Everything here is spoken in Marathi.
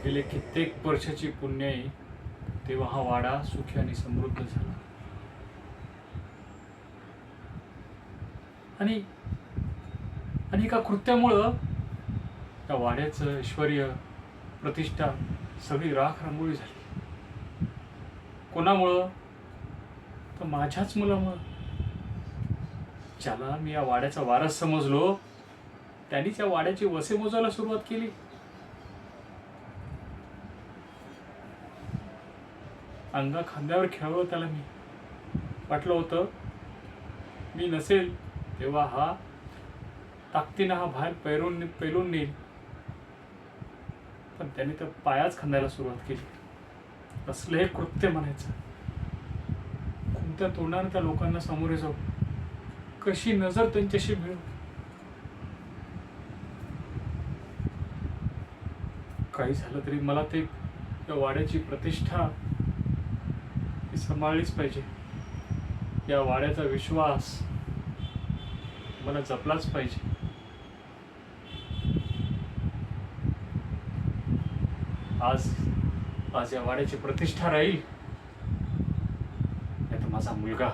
गेले कित्येक वर्षाची पुण्याई तेव्हा हा वाडा सुखी आणि समृद्ध झाला. आणि आणि एका कृत्यामुळं त्या वाड्याचं ऐश्वर्य, प्रतिष्ठा सगळी राख रांगोळी झाली. कोणामुळं? तर माझ्याच मुलामुळं. ज्याला मी या वाड्याचा वारस समजलो त्यांनीच या वाड्याची वसे मोजायला सुरुवात केली. अंगा खांद्यावर खेळवलं त्याला मी. वाटलं होतं मी नसेल तेव्हा हा ताकदीनं हा बाहेर पेलून नेईल, पण त्याने तर पायाच खांदायला सुरुवात केली. असलं हे कृत्य म्हणायचं. कोणत्या तोंडाने त्या लोकांना सामोरे जाऊ, कशी नजर त्यांच्याशी मिळू. काही झालं तरी मला ते त्या वाड्याची प्रतिष्ठा ही सांभाळलीच पाहिजे. या वाड्याचा विश्वास मला जपलाच पाहिजे. आज या वाड्याची प्रतिष्ठा राहील, नाही तर माझा मुलगा